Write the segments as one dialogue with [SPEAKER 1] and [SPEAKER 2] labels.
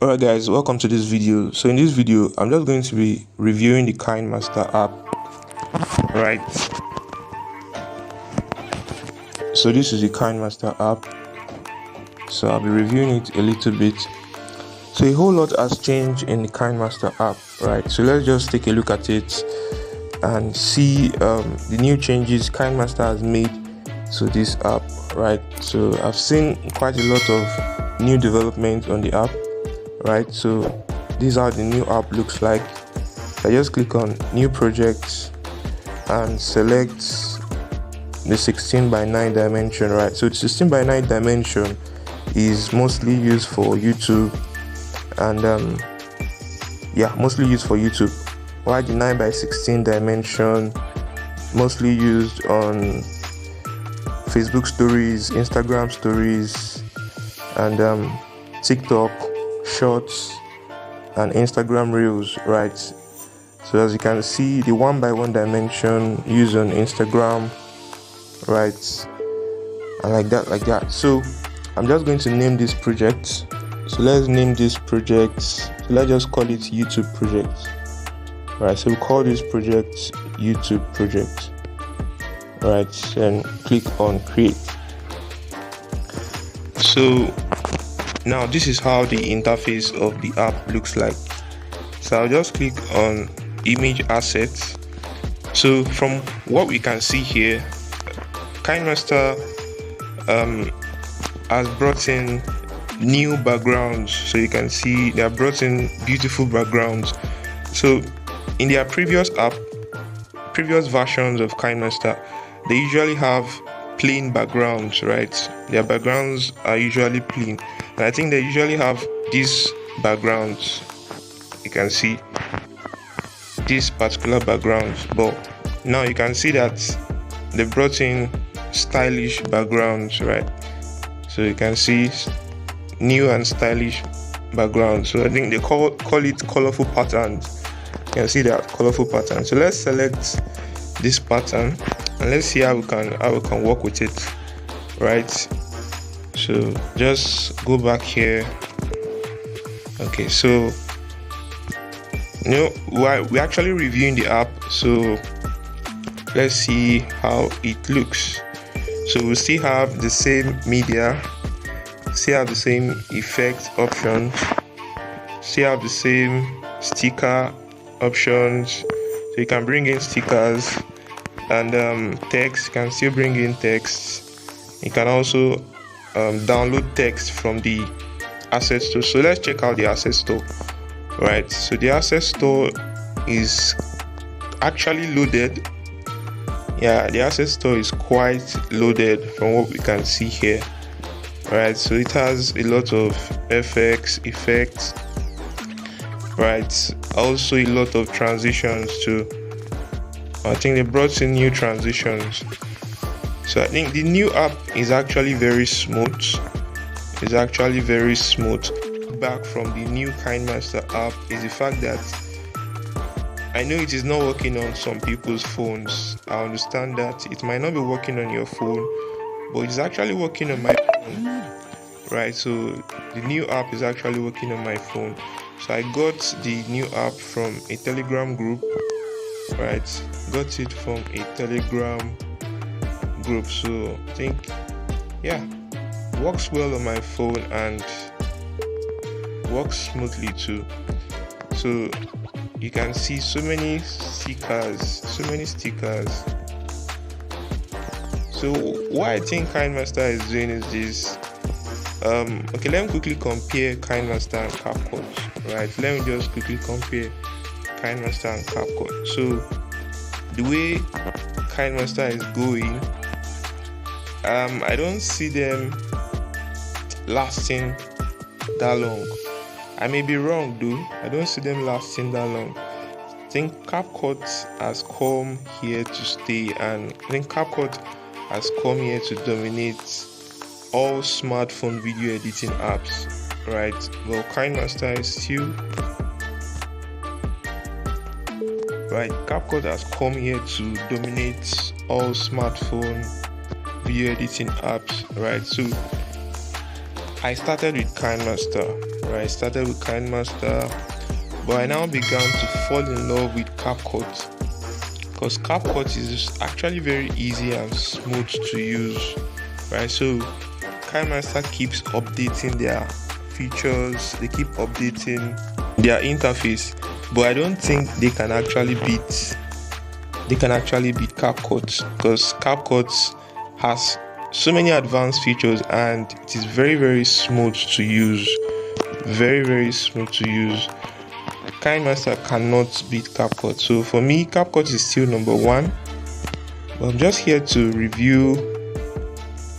[SPEAKER 1] Alright guys, welcome to this video. So in this video I'm just going to be reviewing the Kinemaster app. Right, so this is the Kinemaster app, so I'll be reviewing it a little bit. So a whole lot has changed in the Kinemaster app, right? So let's just take a look at it and see the new changes Kinemaster has made to this app, right? So I've seen quite a lot of new development on the app, right? So this is how the new app looks like. I just click on new projects and select the 16 by 9 dimension, right? So the 16 by 9 dimension is mostly used for YouTube and mostly used for YouTube, while the 9 by 16 dimension mostly used on Facebook stories, Instagram stories, and TikTok shorts and Instagram reels, right? So as you can see, the 1 by 1 dimension used on Instagram, right, and like that. So I'm just going to name this project. So let's name this project, so let's just call it YouTube project, right? So we call this project YouTube project, right, and click on create. So now this is how the interface of the app looks like. So I'll just click on image assets. So from what we can see here, Kinemaster has brought in new backgrounds. So you can see they have brought in beautiful backgrounds. So in their previous versions of Kinemaster, they usually have plain backgrounds, right? Their backgrounds are usually plain, and I think they usually have these backgrounds. You can see this particular backgrounds, but now you can see that they brought in stylish backgrounds, right? So you can see new and stylish backgrounds. So I think they call it colorful patterns. You can see that colorful pattern. So let's select this pattern and let's see how we can work with it, right? So just go back here. Okay, so we're actually reviewing the app, so let's see how it looks. So we still have the same media, still have the same effect options, still have the same sticker options. So you can bring in stickers and text. You can still bring in text. You can also download text from the asset store. So let's check out the asset store, right? So the asset store is actually loaded. Yeah, the asset store is quite loaded from what we can see here, right? So it has a lot of effects, right? Also a lot of transitions too. I think they brought in new transitions. So I think the new app is actually very smooth. It's actually very smooth. Back from the new Kinemaster app is the fact that I know it is not working on some people's phones. I understand that it might not be working on your phone, but it's actually working on my phone, right? So the new app is actually working on my phone. So I got the new app from a Telegram group, right? Got it from a Telegram group. So I think, yeah, works well on my phone and works smoothly too. So you can see so many stickers. So what I think Kinemaster is doing is this. Okay, let me quickly compare Kinemaster and Capcut, right? Let me just quickly compare Kinemaster and Capcut. So the way Kinemaster is going, I don't see them lasting that long. I may be wrong though. I don't see them lasting that long. I think Capcut has come here to stay, and I think Capcut has come here to dominate all smartphone video editing apps, right? Well, Kinemaster is still right. Capcut has come here to dominate all smartphone video editing apps, right? So I started with Kinemaster, right? I started with Kinemaster, but I now began to fall in love with Capcut, because Capcut is actually very easy and smooth to use, right? So Kinemaster keeps updating their features, they keep updating their interface, but I don't think they can actually beat Capcut, because Capcut has so many advanced features and it is very smooth to use. Very smooth to use. Kinemaster cannot beat Capcut. So for me, Capcut is still number one. But I'm just here to review.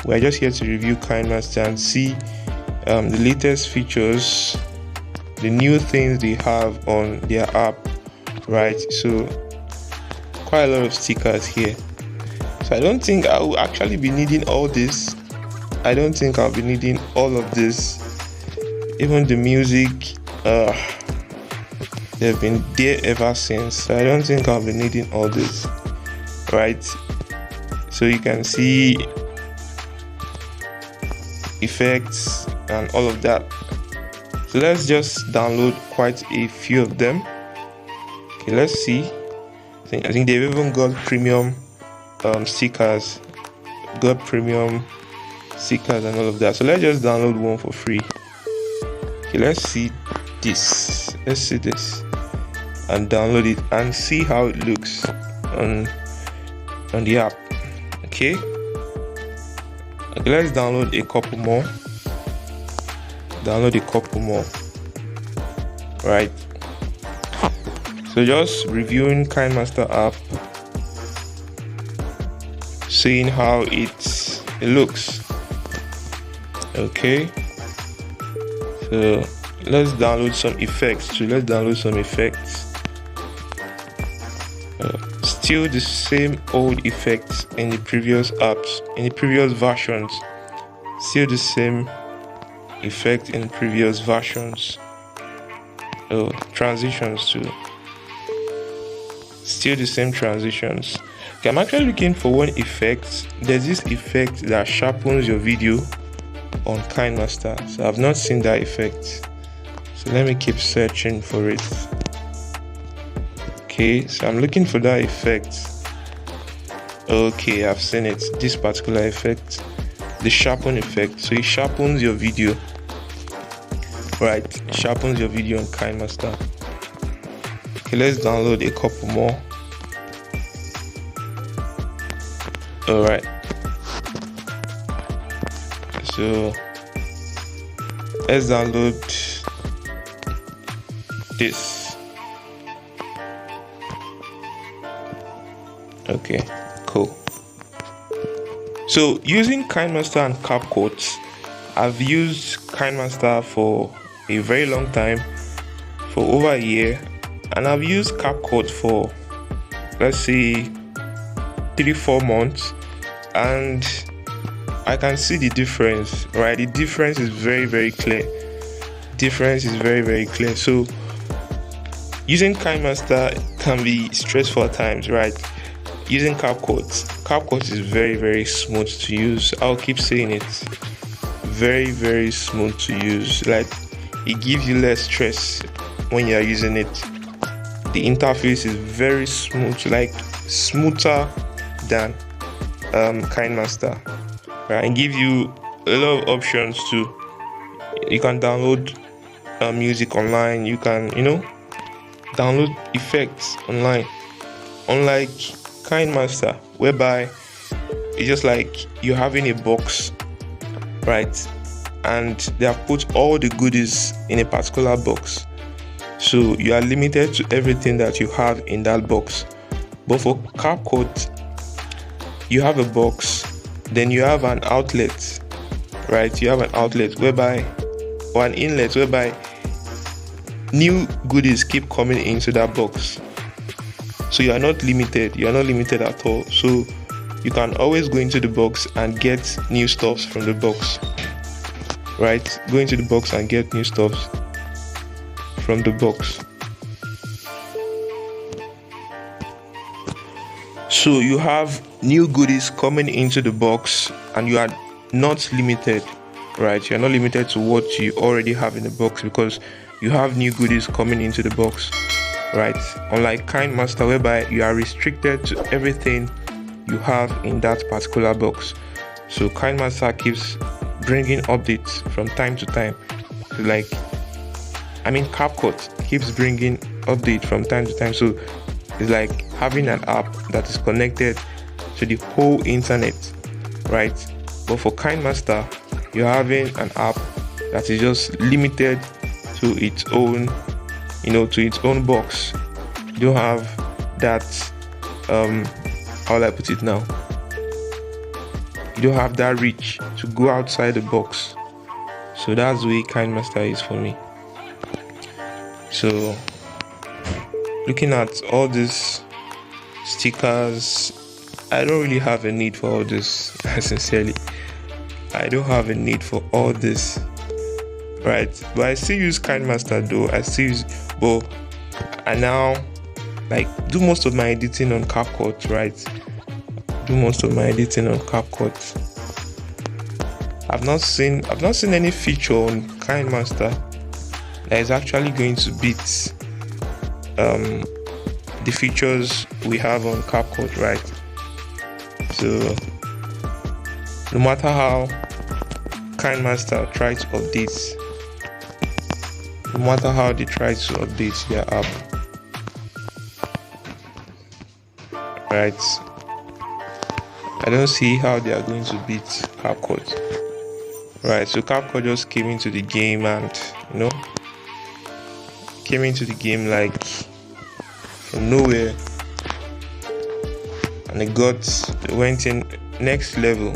[SPEAKER 1] We're just here to review Kinemaster and see the latest features, the new things they have on their app, right? So quite a lot of stickers here. So I don't think I will actually be needing all this. I don't think I'll be needing all of this. Even the music, they've been there ever since. So I don't think I'll be needing all this, right? So you can see effects and all of that. So let's just download quite a few of them. Okay, let's see. I think they've even got premium stickers, and all of that. So let's just download one for free. Okay, let's see this and download it and see how it looks on the app. Okay, let's download a couple more. Right, so just reviewing Kinemaster app, seeing how it looks. Okay, so let's download some effects. Still the same old effects in the previous apps, in the previous versions. Still the same effect in previous versions. Transitions too. Still the same transitions. Okay, I'm actually looking for one effect. There's this effect that sharpens your video on Kinemaster. So I've not seen that effect. So let me keep searching for it. Okay, so I'm looking for that effect. Okay, I've seen it. This particular effect, the sharpen effect. So it sharpens your video. Right, it sharpens your video on Kinemaster. Okay, let's download a couple more. Alright, so let's download this. Okay, cool. So using Kinemaster and Capcut, I've used Kinemaster for a very long time, for over a year, and I've used Capcut for, let's say, 3-4 months, and I can see the difference, right? The difference is very clear. So using Kinemaster can be stressful at times, right? Using Capcut is very smooth to use. I'll keep saying it. Very smooth to use. Like, it gives you less stress when you're using it. The interface is very smooth, like smoother than Kinemaster, right? And give you a lot of options too. You can download music online. You can, download effects online. Unlike Kinemaster, whereby it's just like you're having a box, right? And they have put all the goodies in a particular box, so you are limited to everything that you have in that box. But for Capcut, you have a box, then you have an outlet, right? You have an outlet whereby, or an inlet whereby new goodies keep coming into that box. So you are not limited at all. So you can always go into the box and get new stuffs from the box, right? Go into the box and get new stuffs from the box. So you have new goodies coming into the box and you are not limited. right? You're not limited to what you already have in the box, because you have new goodies coming into the box, right? Unlike Kinemaster, whereby you are restricted to everything you have in that particular box. So Kinemaster keeps bringing updates from time to time. So Capcut keeps bringing updates from time to time. So it's like having an app that is connected to the whole internet, right? But for Kinemaster, you're having an app that is just limited to its own, to its own box. You don't have that, how will I put it now? You don't have that reach to go outside the box. So that's the way Kinemaster is for me. So looking at all these stickers, I don't really have a need for all this. Sincerely, I don't have a need for all this, right? But I still use Kinemaster though. But I now do most of my editing on Capcut, right? I've not seen any feature on Kinemaster that is actually going to beat the features we have on Capcut, right? So no matter how Kinemaster tries to update, no matter how they try to update their app, right, I don't see how they are going to beat Capcut, right? So Capcut just came into the game and came into the game like from nowhere, and they went in next level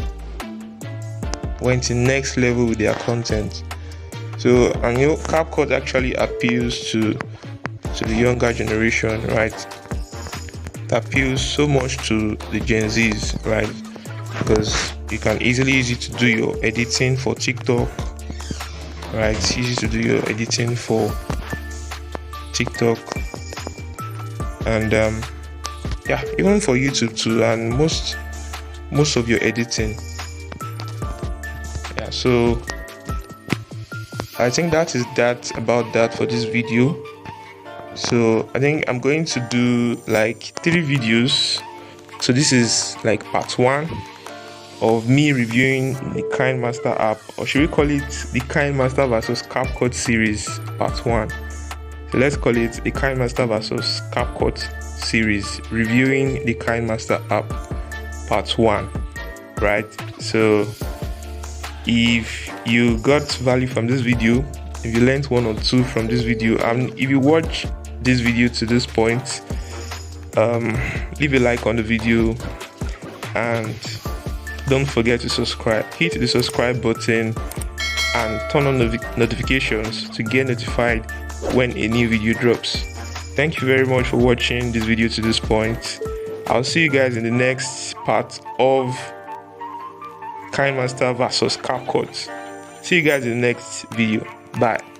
[SPEAKER 1] with their content. So Capcut actually appeals to the younger generation, right? It appeals so much to the Gen Zs, right? Because you can easily use it to do your editing for TikTok, right? It's easy to do your editing for TikTok, and even for YouTube too, and most of your editing. So I think that is about that for this video. So I think I'm going to do 3 videos. So this is part 1 of me reviewing the Kinemaster app, or should we call it the Kinemaster versus Capcut series part 1. So let's call it the Kinemaster versus Capcut series, reviewing the Kinemaster app part 1, right? So if you got value from this video, if you learned 1 or 2 from this video, if you watch this video to this point, leave a like on the video and don't forget to subscribe. Hit the subscribe button and turn on the notifications to get notified when a new video drops. Thank you very much for watching this video to this point. I'll see you guys in the next part of Kinemaster versus Capcut. See you guys in the next video. Bye.